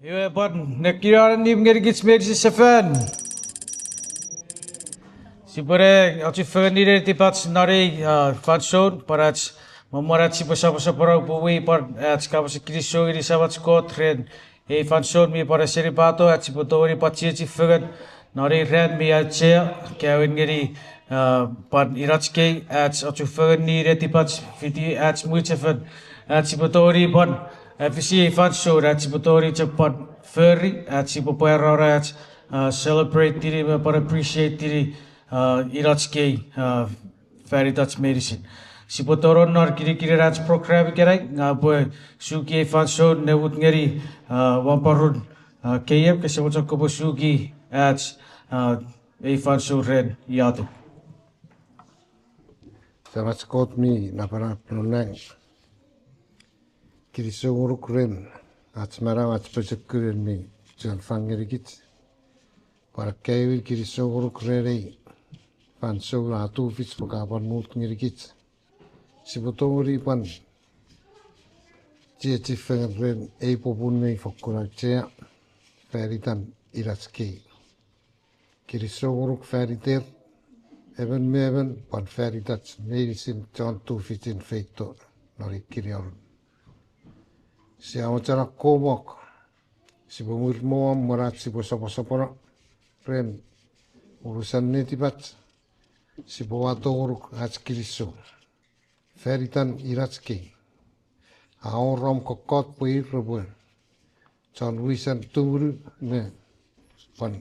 Iwe pan nakira ni mgerigits mersi sefen. Sipere aci fen ni ti pats nari fanson parats mamorat si pasa para upuwi par ats kapos kriso iri sabat skot ren e fanson mi para seripato ats potori patsi ci fen nari ren mi ace kawin ngeri pan iratske ats aci fen ni ti pats fiti ats muitsefen ats potori pan FCA fanson ats potori cepat ferry ats popoera ats celebrate diri para appreciate diri iratske ferry touch medicine. Si potoron nor kiri-kiri rats program kerai ngaboy suki fanson nebut ngeri wamparun KM kesebut ko suki ats fanson red yatu. Sama skot mi na para penunang kiri sunguruk ren ats mara ats pesekuren mi jan fangerigit para kewil kiri sunguruk rerei fanso la tu fits pakapan mut ngirigit si botori pan ci ren e popun nei fokura cea feritan iratske kiri sunguruk feriter even meven pan feritats medicine John tu fitin feito nori kirion si amacara komok si bomur moam morat si bosapora ren urusan netibat si boato uruk hatskiriso feritan iratske aoram kokot puir robuen John wisan turu ne pan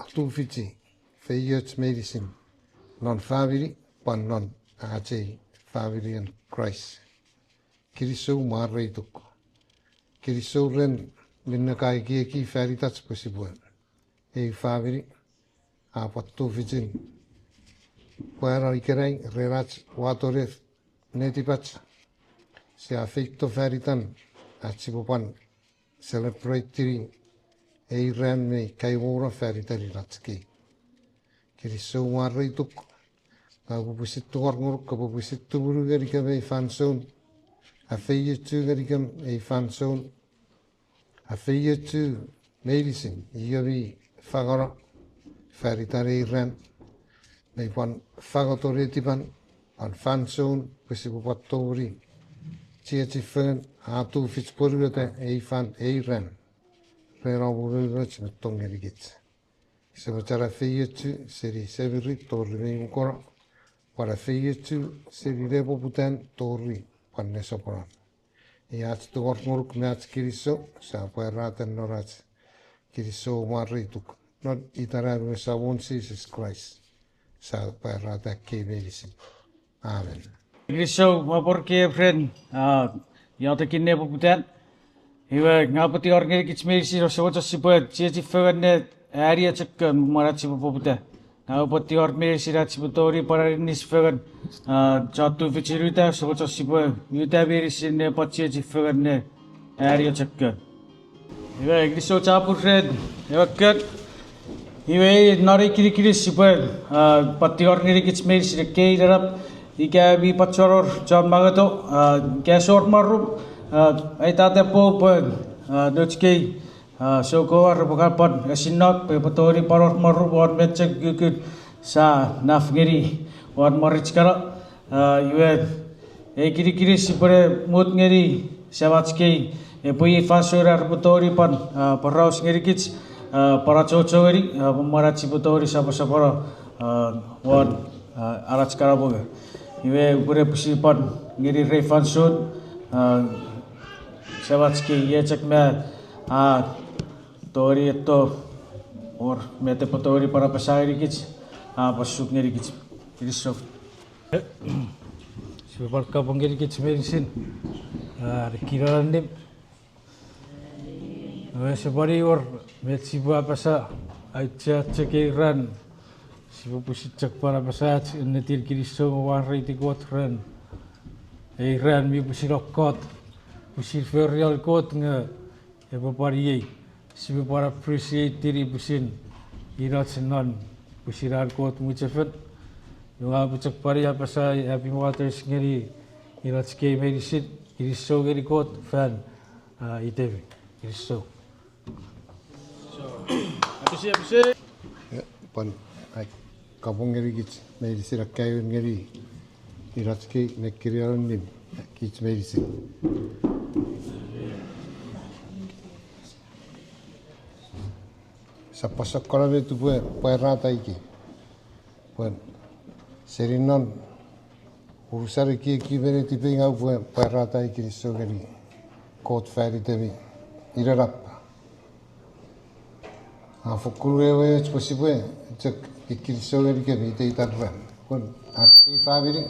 atu fiti feyot medicine non faviri pan non ace faviri and Christ kiriso marreituk kiriso ren minna kai ki feritats possible e faviri a pattu fitin puera ikerai rerats watore netipats se affecto feritan atsipopan celebrate e ren me kai wora feritari ratski kiriso marreituk Aku pusit tuar nguruk kapu pusit tuburu gari kame fanson afeyetu gari kam e fanson afeyetu medicine iyabi fagara feritare ren me pan fagatore tipan an fanson pusipu patori chieti fen atu fitspurgate e fan e ren rera bururach metongeri git se bachara feyetu seri severi torri mukora para feyetu seri rebo putan torri panne soporan e ats tu nguruk me ats kiriso sa pueratan norats kiriso marituk not itara me sabon Jesus Christ sa puerata ke medicine amen Kiriso maporke friend yata kinne putan iwa ngapati organic medicine ro so sipo chichi fene area check marat sipo putan Ngapati orme sirat sibutori para nis fegan jatu vichiruta socho sibo yuta beri sinne pachi fegan ne area chakka iwa egriso chapu red ewakat iwa nari kiri kiri sibo pati orne kits mer sirke darap ika bi pachoror jam magato gasor maru aita tepo dotske so ko ar bukan sinok pe patori paror maru buat mecek gukut sa nafgeri buat marich kara iwe kiri kiri sipere mut ngeri sabatske pui fasora patori pan paraus ngeri kits para chocho ngeri marat sipatori sapa sapa buat arach kara boga iwe pure pusipan ngeri refansud sabatske ye cek me Tori itu or mete patori para pasai kits pasuk ngeri kits kiriso sebab kapong ngeri kits medicine kiran nim sebari or met sibu pasa aja cekiran sibu pusit cek para pasa netir kiriso warri tikot ran ran mi pusirokot pusir ferial kot nge papari sibu para appreciate diri pusin irat senon pusiran kot mucefet yung pucak pari apa sa happy waters ngeri irat ske medicine iriso ngeri kot fan itv iriso Habis. Ya, pan ai kapung ngeri kits meiri sira kayu ngeri iratski nekiriaran nim kits meiri si. Sa pasak kala tu pue rata iki. Puen serinon urusar ki bere tipe ngau pue rata iki so ngeri kot feri tevi irarap. Fukuru ewe possible cek ikil so ngeri ke bi te itarra. Puen aki faviri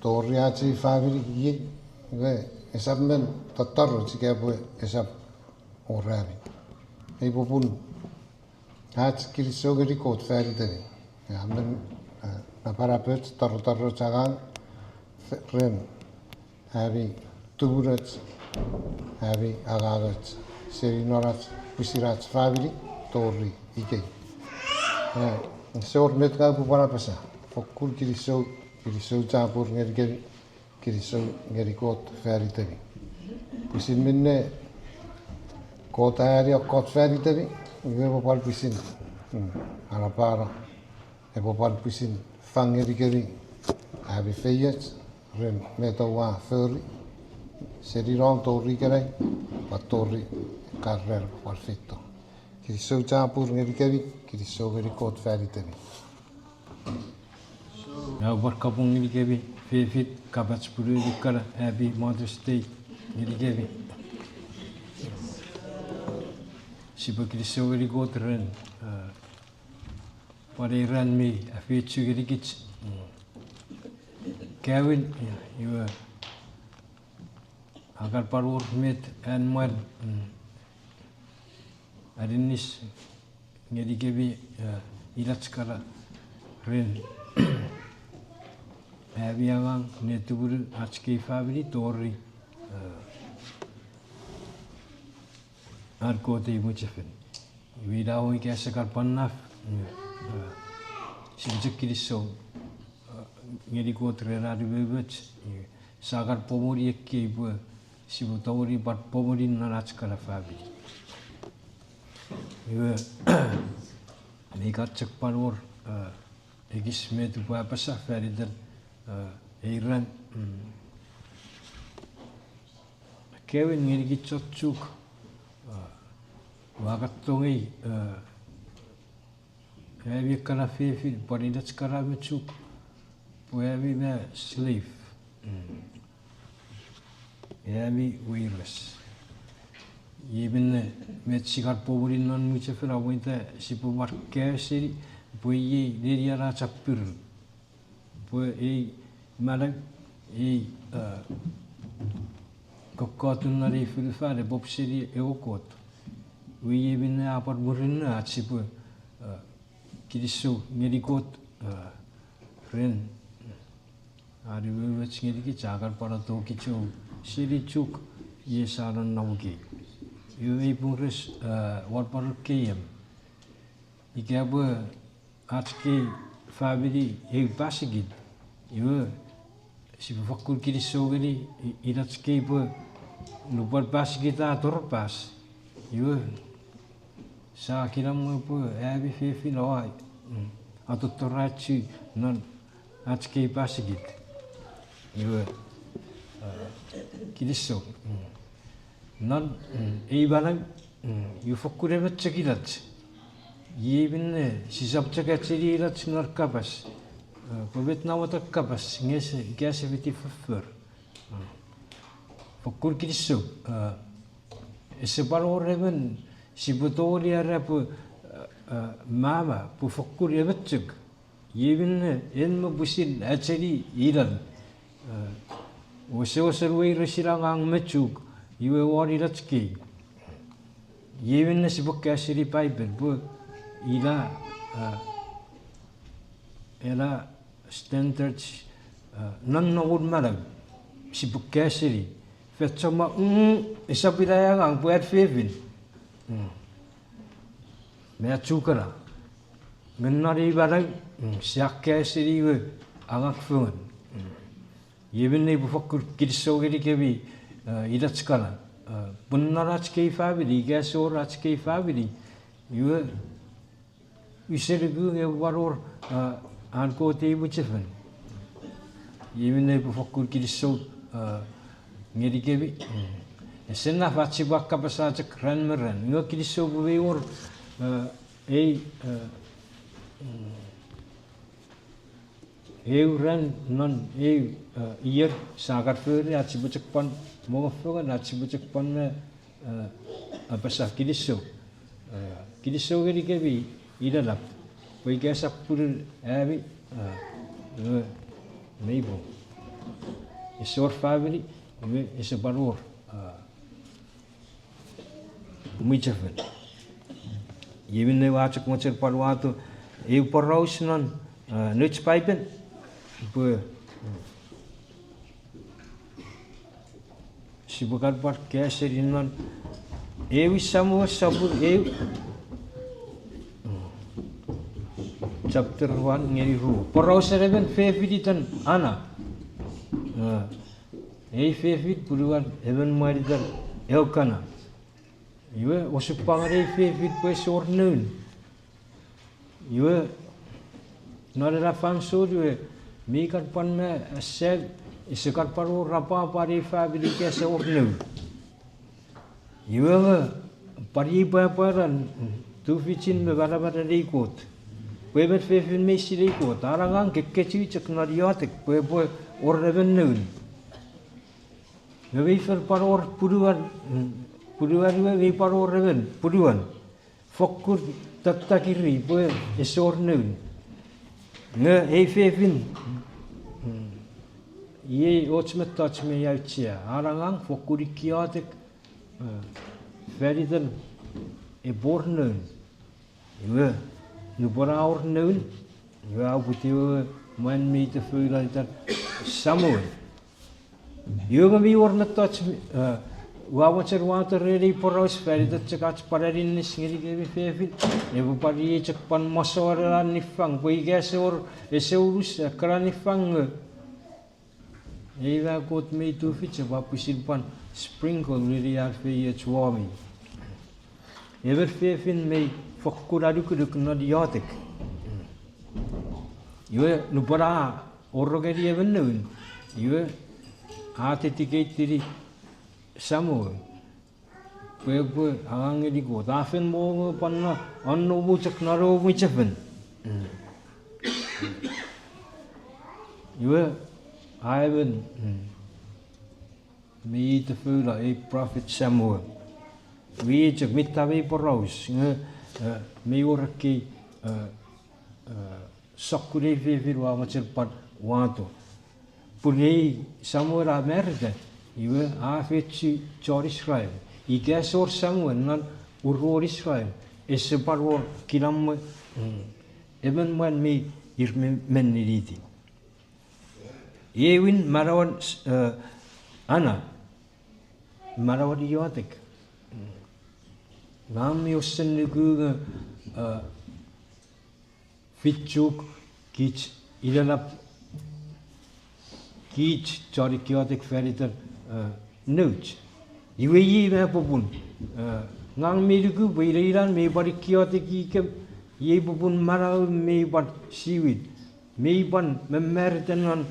Torriaci faviri ki ve esap men tatarro cike pue esap orari. Ei popun hats kirisogeri kot feri teri. Ja men na parapet tarro cagang ren havi tuburats havi agagats serinorats pusirats favili torri ikei. Seor met ka pu parapesa. Fokul kirisog campur ngeri kirisog ngeri kot feri teri. Pusin minne kota area kot feri teri, gue popal pisin, para, popal pisin fangeri keri, abi feyet, ren metawa feri, seri ron tori keri, patori karrer popal fitto. Kiri so campur ngeri keri, kiri so ngeri kot feri teri. Ya berkabung ngeri keri, fit kabat sepuluh dikara, abi Mother's Day ngeri keri. Siapa kita sewari gotren, pada iran mi afit sugeri kits, Kevin, you agar parur met anmal, adinis ngeri kebi ilat skala ren, abiangang netubur achki family tori. Arkote muchafen. Widao iki asakar pannaf. Sibjekiri so. Ngeri ko trera ribebet. Sagar pomori ekki bu. Sibu tawri bat pomori narach kala fabi. Iwe megat cek paror. Egis metu pa pasah faridan. Iran. Kevin ngeri ki chotchuk. Wakatongi heavy kana fefi poridat skara mechuk heavy me slave heavy wireless even met sigar pobri non mucha fera winta sipo marke seri poi deria ra chapur poi malang kokotun nari filfare bob seri eokot we even apart murin at sipu kirisu ngirikot ren ari we ngiri ki chagar para to kichu siri chuk ye saran nauki you e pungres what par kem ikabu atki family e pasigit you sipu fakul kirisu giri iratski bu lupar pasigita torpas you sa kira mo po abi fefi loai atotorachi non atski pasigit you kiriso non e balang you fokure betchekirat yebin si sabchakachiri rat narkapas pobet nawata kapas nges gaseviti fer fokur kiriso sebaloreben si betul ya rap mama pu fokur ya betchuk yebin en mo busin acheri iran wase resirang ang mechuk iwe wari ratski yebin si bokasiri pipe bu ila era standards non would malam si bokasiri fetsoma isabila ang buat fevin me chukara ngennari barang siakkasiri we angak fun yebin ne bufakkur kirso geri kebi idatskala punna ratskei family gas or ratskei family you said gu nge waror an ko te muchefen even ne befokkur kiriso ngeri kebi senna fatsi bakka pasa cek ran meran ngo kiriso be or ran non year sagar fere atsi bocek pan mo foga atsi bocek pan pasa kiriso ngeri kebi ida lap poi gasa pur abi meibo isor family is a baror muichafen even ne watch konser parwato porraus non nuts pipen po sibukan par keserin non samu sabu chapter 1 ngeri ru porraus seven fevititan ana fevit puruan even maridan elkana Iwe osupangare fevit pues or noon. Iwe nara fanso iwe mikat panna sel isekat paru rapa pari family kese or noon. Iwe pari paran tu ficin me bara reikot. Pebet fevin me si reikot. Arangang kekeci cek nariatek pebo or even noon. Iwe fer paror puruan Puruan we paro reven puruan fokkur taktakiri po esor noon nge fevin ye otsmet touch me yautsia arangang fokkuri kiatek veridan bornoon we nu boraur noon we abutiu man me te fuila dat samoe yoga mi ormet touch Wawacer water ready poros very that chakats pararin is ngiri fevit never pari chakpan masora nifang poi gas or eseurus kranifang eva got me to fit wapusilpan sprinkle really are fe warming ever fevin me fokkurarukuduk nodiotic you nubara orrogeri even noon you atetikate Samu, pebe angang di go. Dafen mo panna anno bucak naro muchafen. You Ivan me the food a prophet Samuel. We chak mitawe poros. Me oraki sakure fevirwa macam pat wanto. Puni Samuel America. Iwe afetsi chor Israel. Ike sor Samuel nan uror Israel. Esse paror kilam even when me men niriti. Ewin marawan ana marawan yotek. Nam yosen nugu fitchuk kich ilalap kich chor kiotek feritar note. Iwe ye me popun. Ngang me dugu beiran me bari kiotek ikem ye popun marau me bat seaweed. Me ban me merten on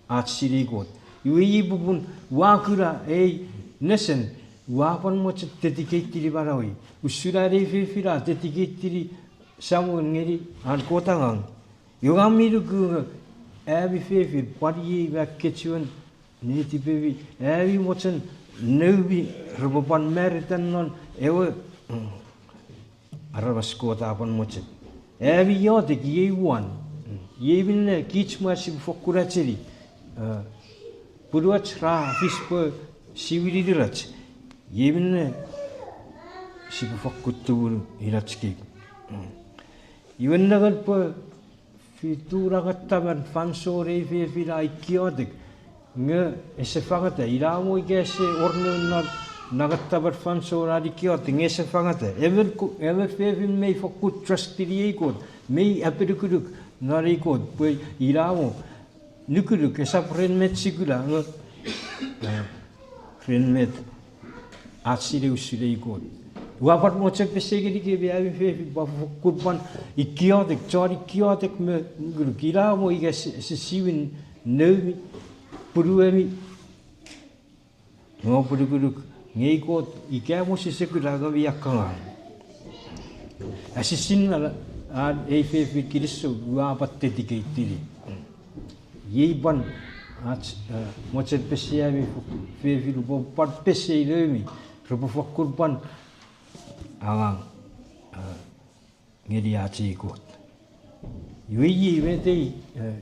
at sirigot. Iwe ye popun wakura nesen wapan moch dedicate tiri barawi. Usura refira dedicate tiri samu ngeri an kotangang. Yungam me dugu every favorite body back kitchen. Niti baby, every motion, nobi, Rubapan Meritan non, ever Arabascota upon motion. Every yotic ye one, ye even a kitch mercy for Kuracheri. Puruach ra, fish per Siviri Dirach, ye even a ship for Kutu Irachki. Even never per Fituragataban, Fanso, Refi, Ikiotic. Nge ese fangata iramo igese orno na nagatabar fanso radikio tingese fangata ever fevin me fokut trustiri ikod me apirukuduk narikod poi iramo nukuduk esa friend met sigula nge friend met asile usile ikot. Wapat mo check pesegiri ke biavi fe kurban ikiotek chori ikiotek me guru kira mo iga sisiwin neumi puruemi mo puruguru ngei kot ika mo sisekura ga biakanga asisin la a fe kiriso wapat tetike tiri yeban at mo check peseavi fe rubo pat pese neumi rubo kurban alang ngeri aci ikut. Yui mete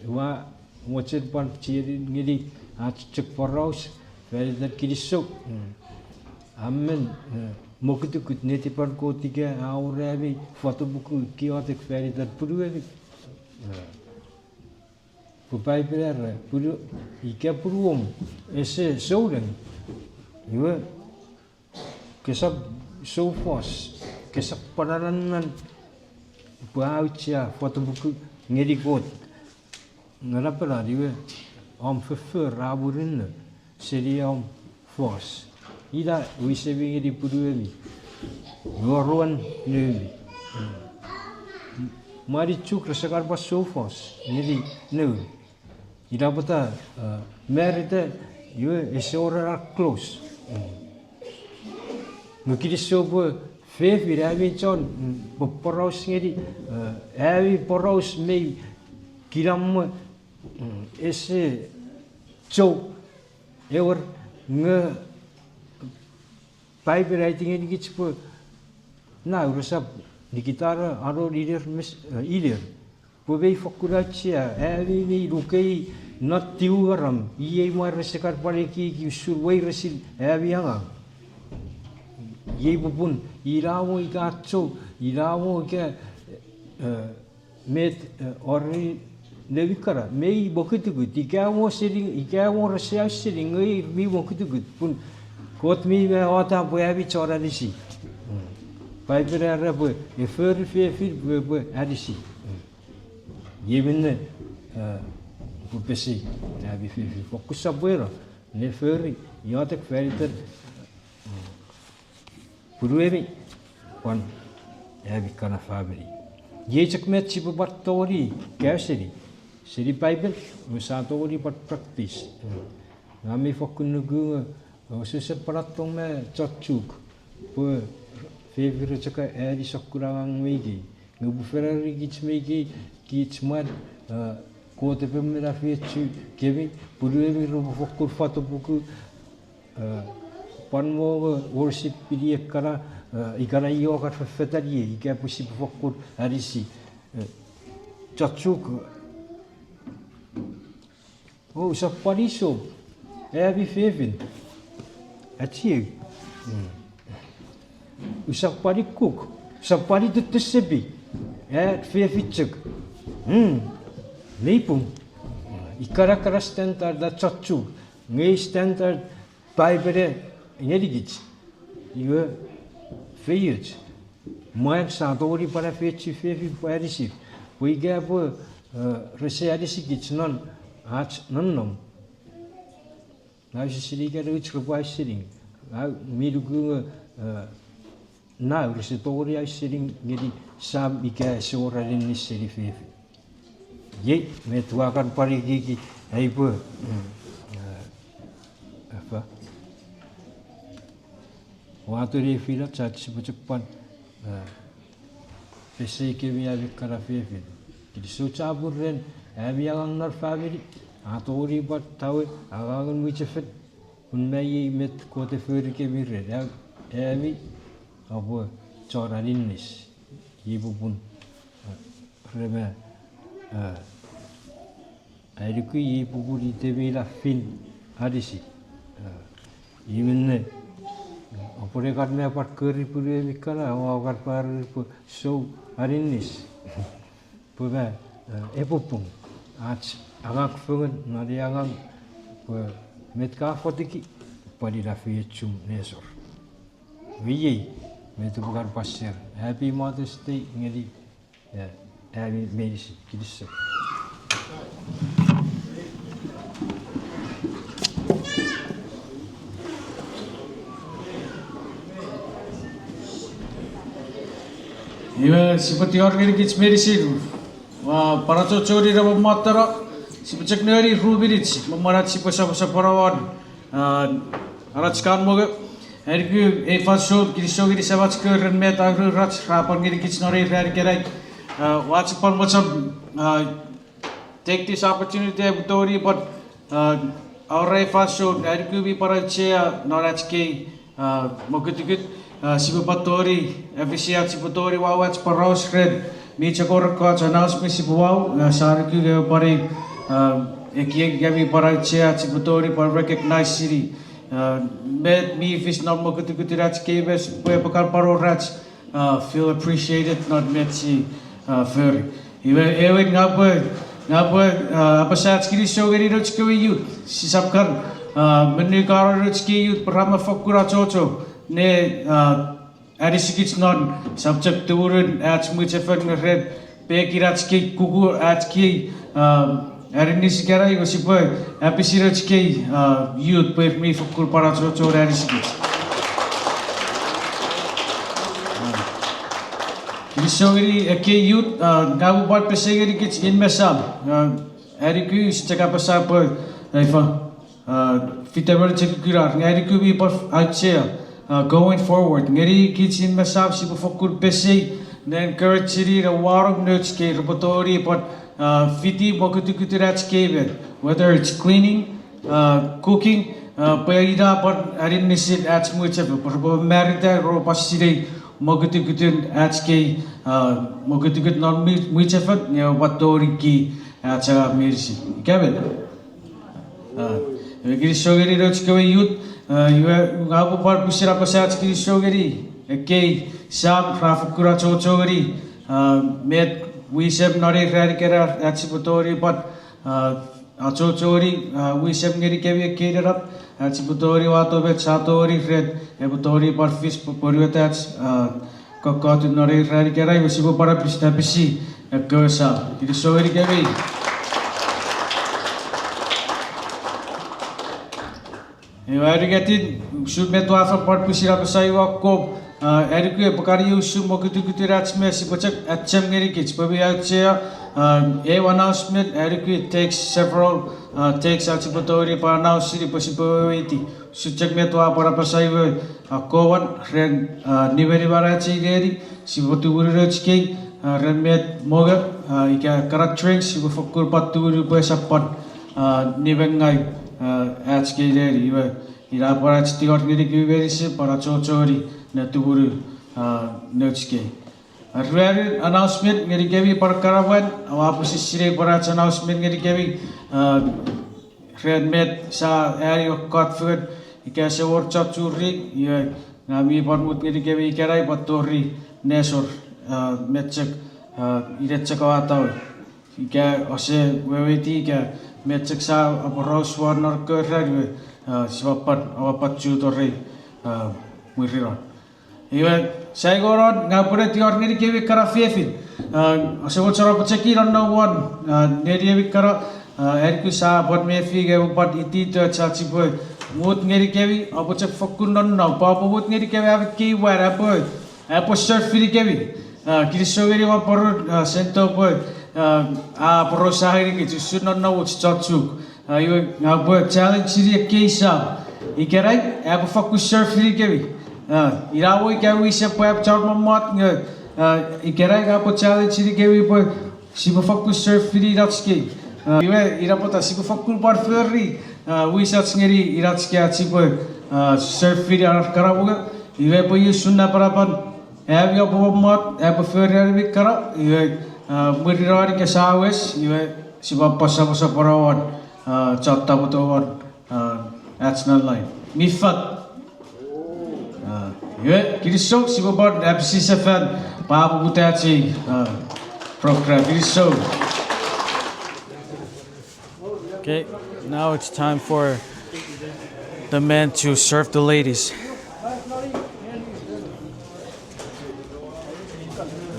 wa ngocet pan ciri ngeri aci cek paraus pada kirisok. Amen mokitu kut neti pan ko tiga aurabi foto buku kiotek pada puru ni. Pupai perar puru ika puruom ese souden. Yui kesab so fos kesak paranan baucia foto buku ngeri kot ngarapala diwe om fefer raburin seri om fos ida wisebi ngeri puduemi goruan neumi mari chuk rasakar pas so fos ngeri neu ida bata merite yue esora close Mungkin sobo fevi ravi chon poros ngeri avi poros mei kiram ese cho ever nge pipe writing ngeri kichpo na urusap dikitara aro leader mis leader povei fakurachia avi ni rukai not tiuram iei mar sekar pareki ki surwei resil avi anga Ye bupun irawo ikacho irawo ke met ori levikara mei bokitu gut ikawo sering ikawo rasya sering ngai mi bokitu gut pun kot mi me ota boyabi chora disi pai pera bo e fer bo adisi ye binne bu pesi abi fe fokus abuero ne fer yotek feriter Puruemi wan abi kana family. Ye chakmet si bubat tori kaseri. Seri Bible musa tori pat practice. Ngami fokun nugu suset paratong me chachuk. Pu favorite chaka edi sakurang megi. Ngubu ferari gits megi gits mad kote pemera fetu kevi puruemi ro fokur fato buku Panmo worship pidi kara ikara iyo kar fetari ika pusi fokur arisi chachuk oh sapariso abi fevin achi usapari cook sapari tutsebi fevichuk leipum ikara kara standard da chachuk ngei standard Bible Yerigit, you feios. Moed Sadori para fetch fevi parisip. We gave research non arch nonum. Now she see get which by sitting. I made go now recitoria sitting getting some because or in this city fevi. Ye met wakan parigiki, a poor. Waturi fila church buchupan pesi ke via vikara fefi kidi sucha burren abi agang nar family atori bat tawe agang muchefet unmei met kote fer ke mirre abi abo choraninnis yibubun reme ayriku yibuburi tebila fin adisi yimenne Opore karena part keri puri mikala, awak par show arinis, puga epupung, ach agak fungan nadi agak metka fotiki, padi rafi cum nesor. Wiye metu bukan pasir. Happy Mother's Day ngedi, happy medicine kidis. Iba seperti orang ini kita merisin, para cocori dapat matara, seperti nari rubirit, memerat siapa perawan, alat sekarang moga, hari ku efasol kiri sogiri sahabat sekarang met agro rat, rapan kiri kita nari hari kerai, watch upon macam take this opportunity betori, but our efasol hari ku bi para cia narat ke moga tukut. Sibupatori, efisiat sibupatori wawat paros red, mica korka announcement sibuau, sarku ke pare, ekieng kami para cia sibupatori para recognize city, met me fish not mokutu rats kebes, we pakar paro rats, feel appreciated, not met si furry. Ewe ngapa apa saat kiri sogeri rats kewi youth, si sabkan, menikar rats kewi youth perama fakura coco. Ne arisikits non subject turun at muchefan red pekiratski kuku at ki arinisikarai gosipo episirachki youth per me fukul para chocho arisikits Isogiri eke youth gabu part pesegiri kits in mesam ariku istaka pasapo ifa fitaber chekurar ariku bi par achea going forward, ngeri kitchen masab si bufokur pesi, then encourage city the warog nuts ke repertory but fiti bokutukutirats ke whether it's cleaning, cooking, paida but arin nisit at muchef, but merita ro pasiri mokutukutun at ke mokutukut non muchefat ne watori ki at sa mirsi. Kevin, ngeri sogeri roch ke youth. Aku par pusira pasat kiri sogeri, ekei sam rafukura chogeri, met wisem nari rari kera atsiputori but chogeri wisem ngeri kevi kerirap atsiputori wato bet satori red eputori par fish poriwatats kokot nari rari kera yusibu para pista pisi ekesa kiri sogeri kevi. Hari kati should met wafa part pusira pasai wakko hari ku pakari usu mokutu kutirats me si pacak achem ngeri kits pabi achya announcement hari ku it takes several takes achipatori pa announce siri pasipawiti suchak met wa para pasai kowan ren niveri barachi geri si botu ururachke ren met moga ika karakterings si fokur paturu pasapat nivengai achke geri ira para chitior ngeri kiveri se para chochori naturu notske Rare announcement ngeri kevi par karawan awapusi sire para announcement ngeri kevi red met sa area cut food ikase workshop churi ye ngami parmut ngeri kevi kerai patori nesor metchek irechek awatau ika ose weweti ika metchek sa aporos warner kerag siwapat awapat chutori muriron Iwan saya goron ngapure tior ngeri kevi kara fefin asewot sara pacheki ranna wan neri evi kara erku sa bot mefi ge upat iti to chachi boy mut ngeri kevi apochek fokun ranna papa mut ngeri kevi ave ki wara boy apo surf firi kevi kirisogeri wa por sento boy a por sahiri ki sun ranna uch chachuk iwan ngabo challenge siri keisa ikerai apo fokus surf firi kevi Irawo ikawi siya po chart mamot nga ikerai ka po challenge siri kewi po sibo fokus surf firi ratski iwe ira po ta sibo fokus par ferry wisats ngeri iratski atsi po surf firi ar karabuga iwe po yu sunna parapan ebi po mamot ebi ferry arbi kara iwe murirari ke sawes iwe sibo pasa parawan chatta po to that's not line mifat Kiriso, si Bob FCC fan, Papa Butachi program. Kiriso. Okay, now it's time for the men to serve the ladies.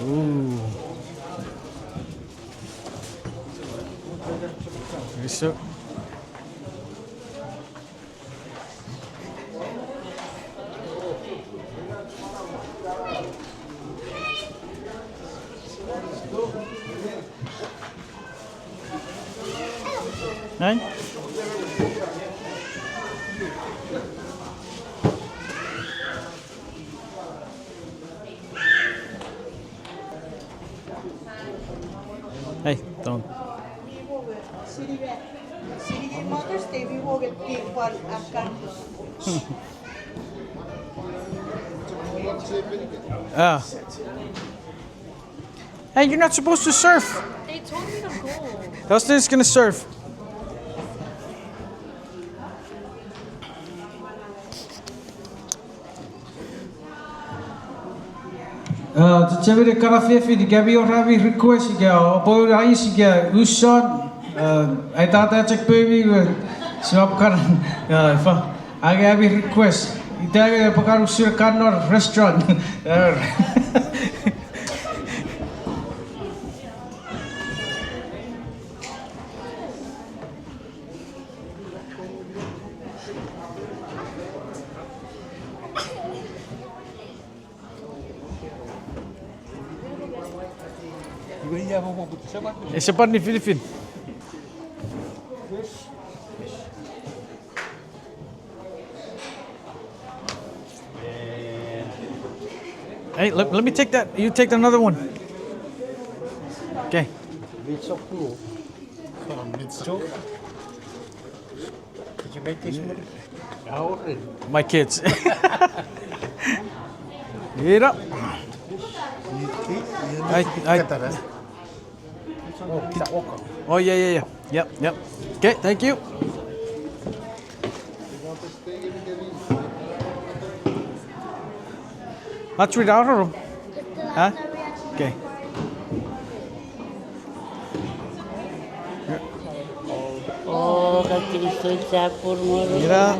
Ooh. Kiriso. Hey? Hey, don't. Siri Motors Day, we will get people Afghan. Ah. Hey, you're not supposed to surf. They told me to go. Dustin's gonna surf. Tchavire karafefi di gabi oravi request ga opo rais ga ushon ai tata cek pevi siap kan fa aga abi request ita pakar usir kanor restaurant Siapa di Filipin? Hey, let me take that. You take another one. Okay. It's so cool. So, did you make this one? How old? My kids. Get up. Oh yeah. Yep. Okay, thank you. Let's read out of room. Huh? Okay. Oh, Cristo está por morir. Mira.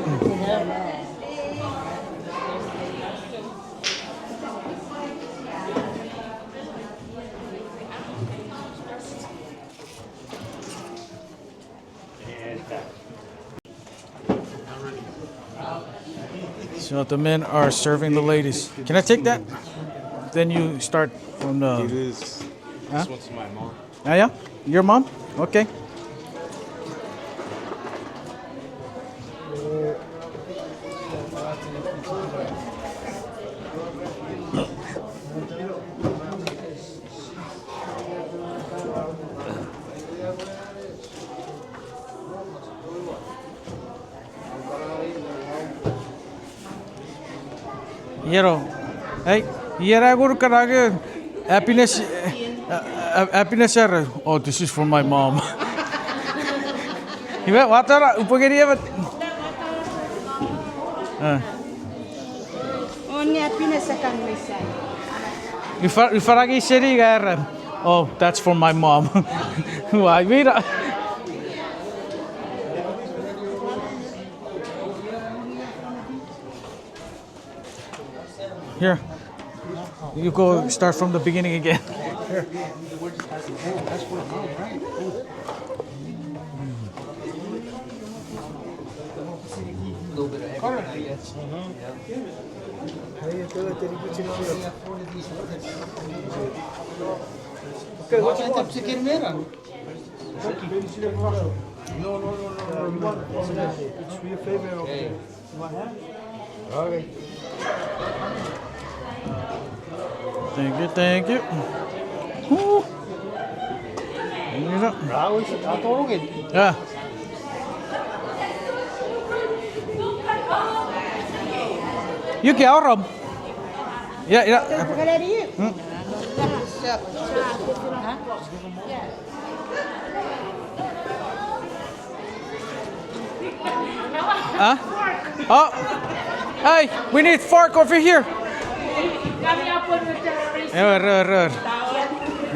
So the men are serving the ladies. Can I take that? Then you start from the. It is. Huh? This one's my mom. Ah, yeah? Your mom? Okay. Yero, hey, yera guru karage happiness, happiness er. Oh, this is for my mom. You bet what are upagiri but. Only happiness akan misal. Ifaragi seri gar. Oh, that's for my mom. Why mira? Here, you go start from the beginning again. Okay, what you want? No. It's your favorite. Okay. Okay. Thank you. Woo. Mira. Bravo, está todo bien. Yeah. You get out of. Yeah. Huh? Oh. Hey, we need fork over here.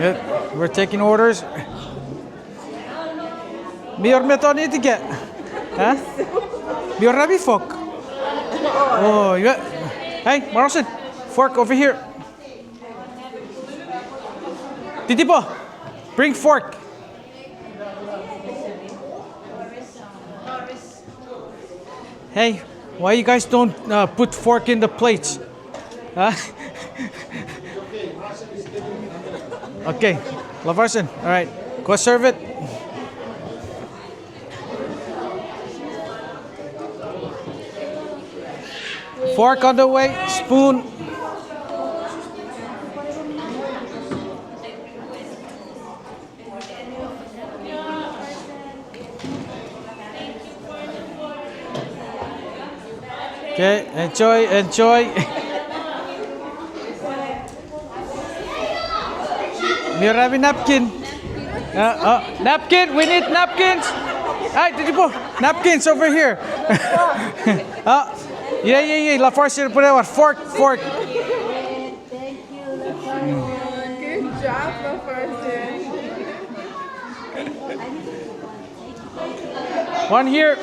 Yeah, we're taking orders. Mior meton itu ke? Hah? Mior rabi fork. Oh, yeah. Hey, Marlon, fork over here. Titipo, bring fork. Hey, why you guys don't put fork in the plates? Huh? Okay, Lavarson, all right, go serve it. Fork on the way. Spoon. Okay, enjoy. We have a napkin. Napkin, we need napkins. Hey, did you put napkins over here? Yeah. La Force, put it on. Fork. Good job, La Force. One here.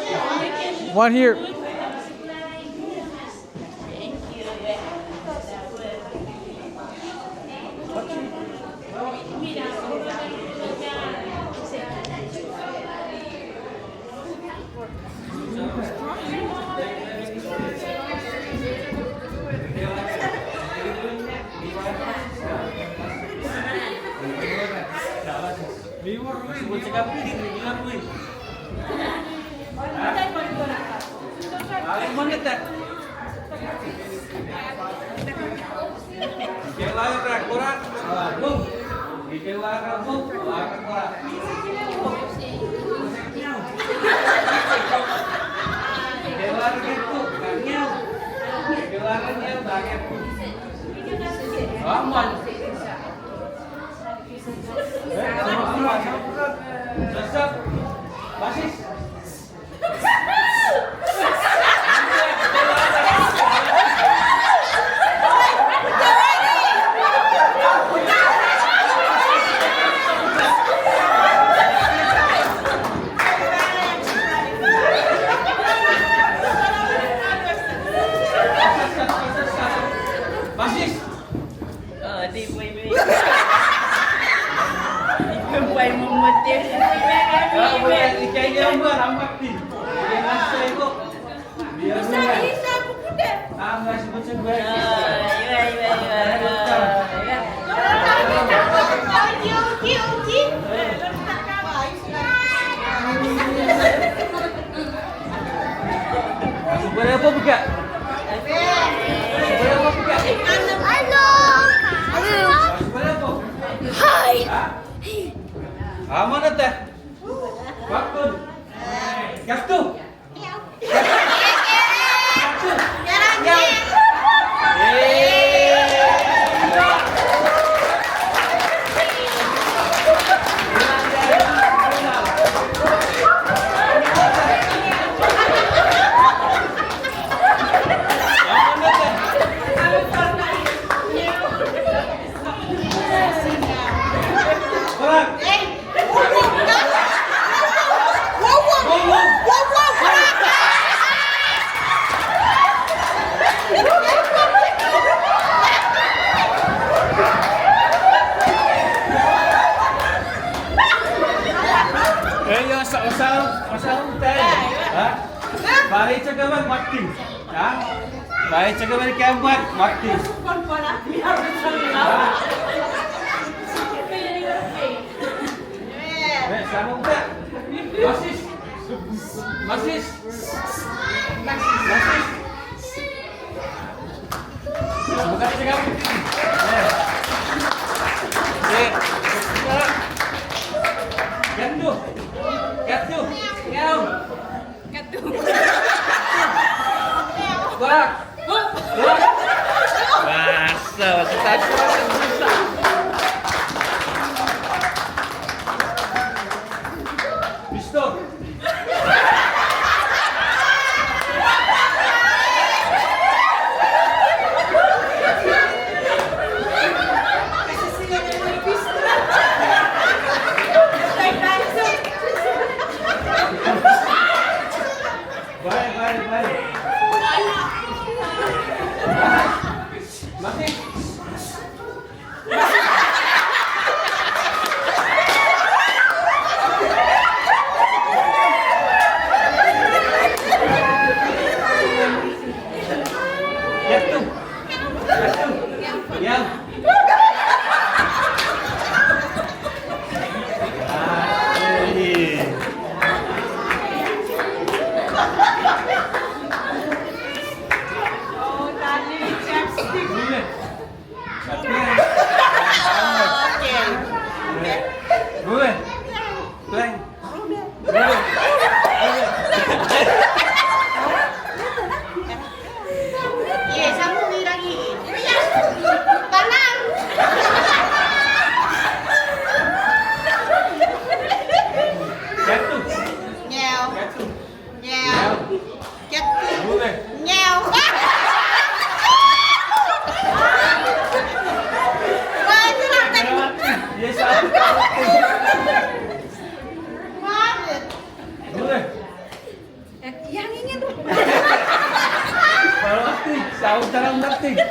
Batik.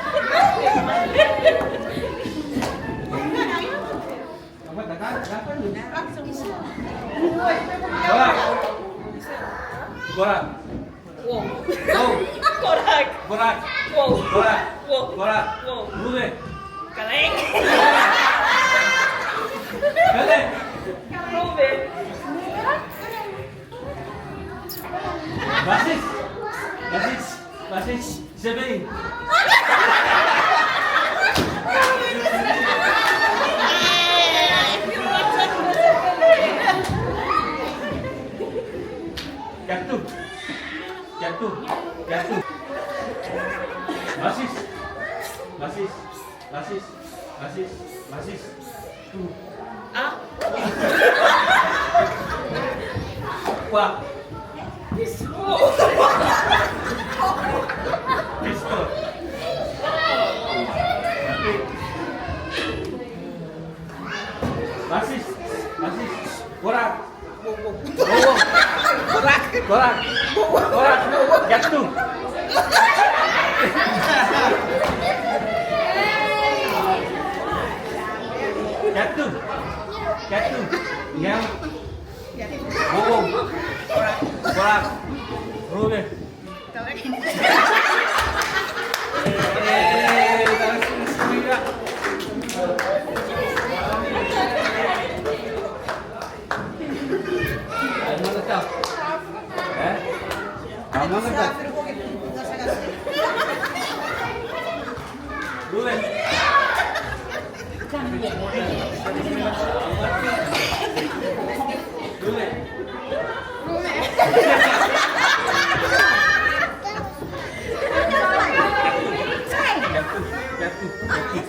Borak. Wow. Go. Korak. Borak. Wow. Borak. Wow. Borak. Wow. Rule. Kaleng. Kale. Ruben. Basis. Basis. Basis. Sebelin. Jatuh. Jatuh. Jatuh. Basis. Basis. Basis. Basis. Basis. Tuh. Ah. Wah. Pistol. Pistol. Basis. Basis. Borak. Borak. Borak. Borak. Jatuh. Jatuh. Jatuh. Yang. Bobong. Borak. Rule. Kamu nggak? Rule. Rule.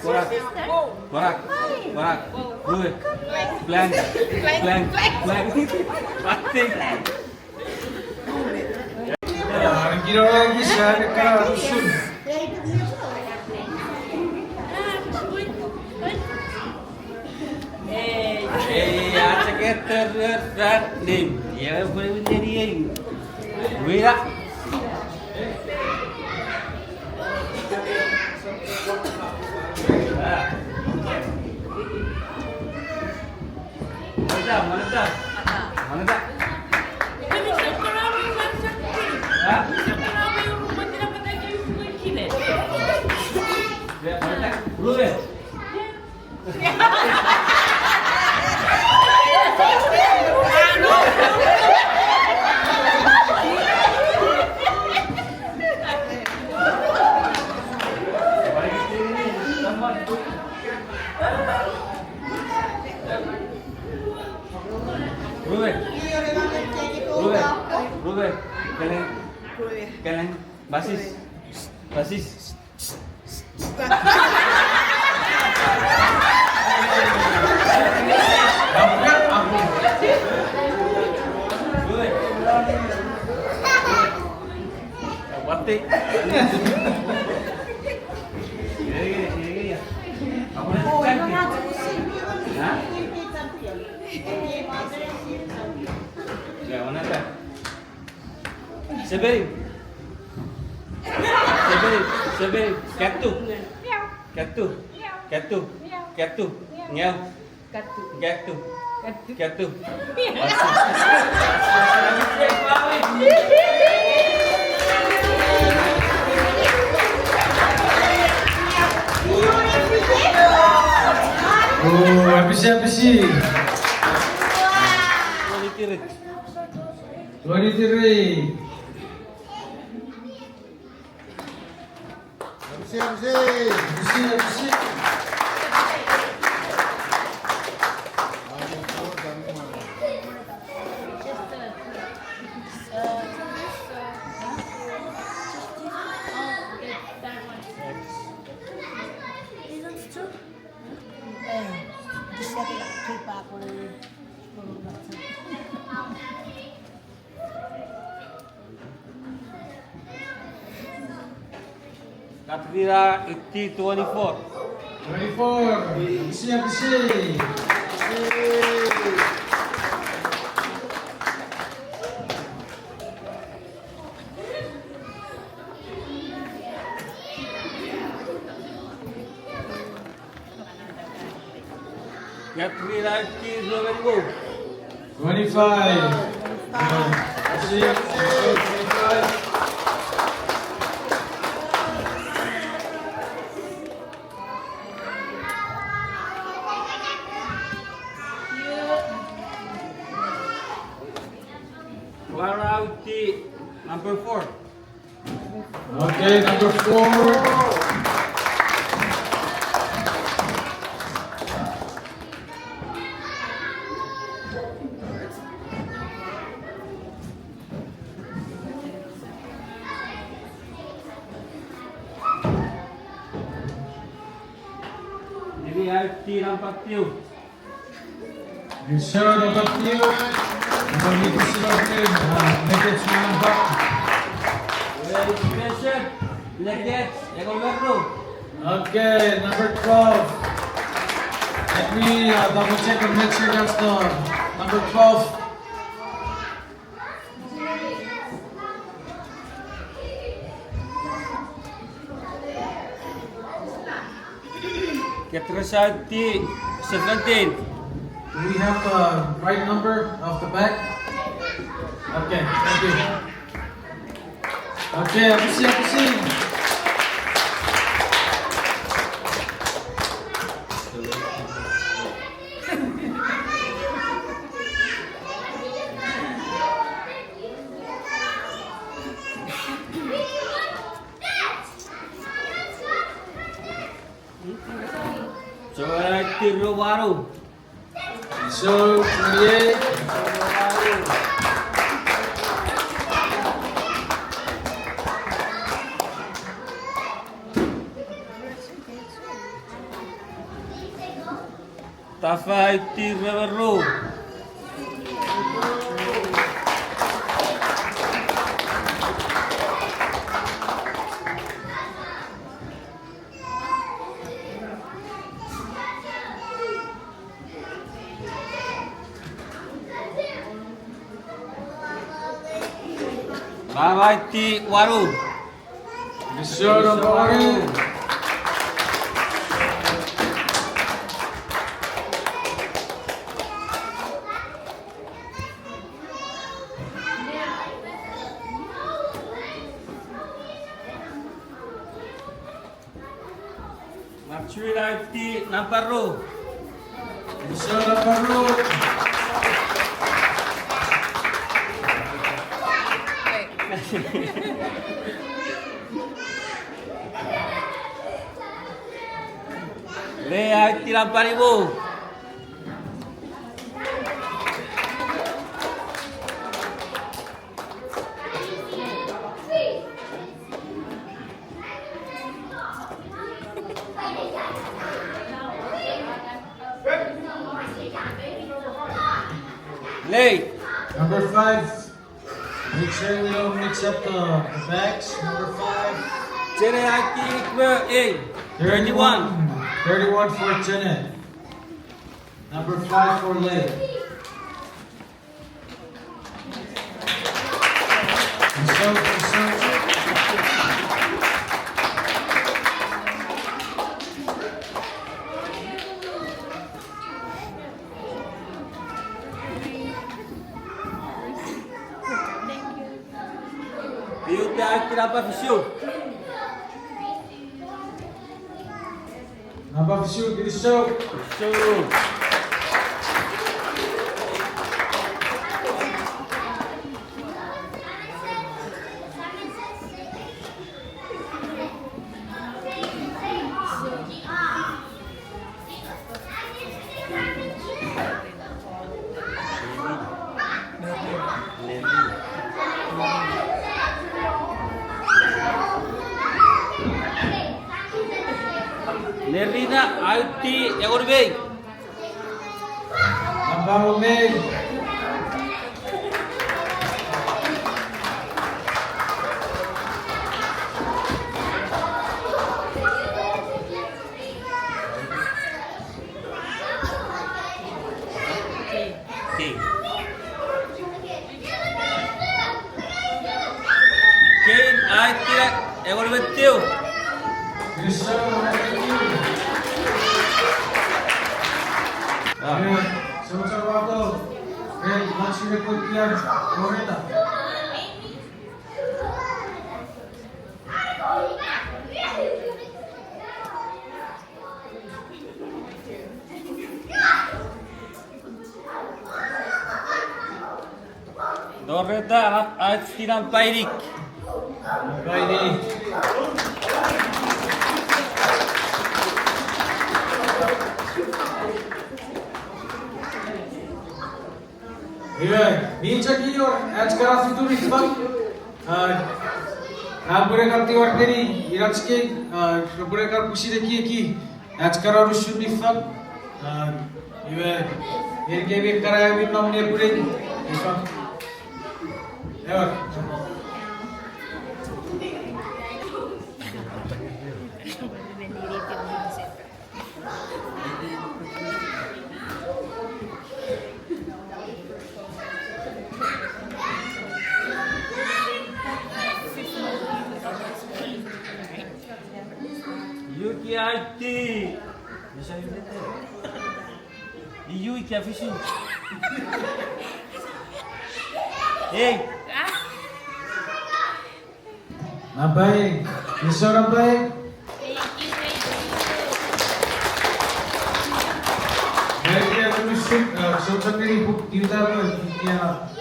Borak. Borak. Borak. Rule. Blank. Blank. Blank. Batik. Gila lagi saya dekat rusun. Ya sekitar nim. Ya boleh menjadi yang. Wira. Mana dah? Mana dah? Ini siapa lagi yang sakit? Hah? Siapa lagi yang rumah tidak pernah jadi kini? Mana dah? Rule. Rule. Rule. Rule. Kaleng. Kaleng. Basis. Basis. Rule. Batik. Gini ya. Kamu lihat Hah? Ya, mana dah? Sebelin. Sebelin. Sebelin. Katu. Katu. Katu. Katu. Ngau. Katu. Katu. Oh, habis sih. Luar diri. Habis. Katrina IT 24. 24. Habis. Get 3 right keys over go. 25. That's it. 25. One out the number 4. Okay, number 4. Ini out the number 2. You sure number 2? Number 26. Next number. Very special. Legends. Ecolverno. Okay, number 12. Let me double check and make sure that's the number 12. Get out the 17. Do we have the right number of the back? Okay, thank you. Okay, have a seat. So right the Robaru. So, 28. Tafa the River Road. Babati Waru. So, number 1. Maturity Namparo. So, number 2. Lea Tiramparibo. Lay. Number 5. Make sure we don't mix up the bags. Number 5. Cherehaki 31. 31 for Janet. Number 5 for Lay. Beauty Akirapa Fishu. Number 2, get it show. So. Nerina Auti Egorbey. Number 1. Kane Auti Egorbey. maksudnya kuliah Loretta. Loretta, uitstilan pairik. Baik. Iya, minta kior, sekarang itu rifat. Nampure tiwar dari Iratske, nampure pusi deki ki. Sekarang rusun rifat. Iya, erke karaya bin namanya pure rifat. Ever. Yuki Aiti. Yuki Afishi. Hey. Nampay, bisa nampay. Erke rusun, soalnya dari bukti kita kia.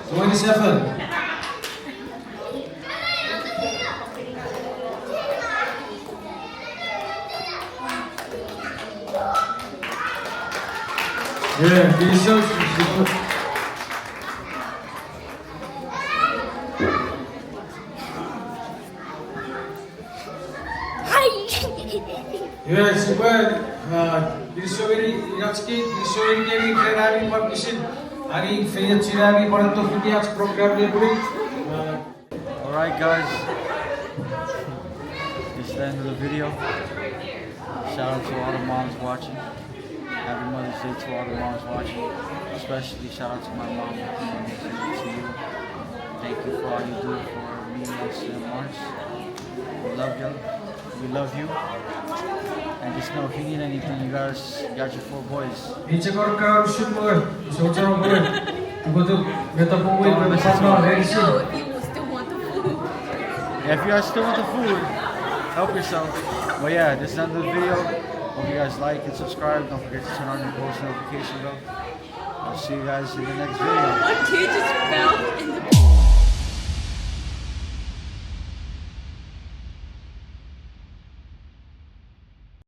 Semuanya siapa? Ya, bisa. Ya, supaya Discovery Iratski, Discovery Gaming Ferrari Partnership, hari Fayette Cirari pada Tofikias program dia boleh. Alright guys, this is the end of the video. Shout out to all the moms watching. Happy Mother's Day to all the moms watching. Especially shout out to my mom. Happy Mother's Day to you. Thank you for all you do for me and Mars. We love you. We love you. And just know if you need anything, you guys got your 4 boys. Niche korka rusun boleh, soalnya boleh. Tunggu tu, beta pungui bersama dari sini. No, if you still want the food. If you guys still want the food, help yourself. But yeah, this is the end of the video. Hope you guys like and subscribe. Don't forget to turn on your post notification bell. I'll see you guys in the next video. My kid just fell in the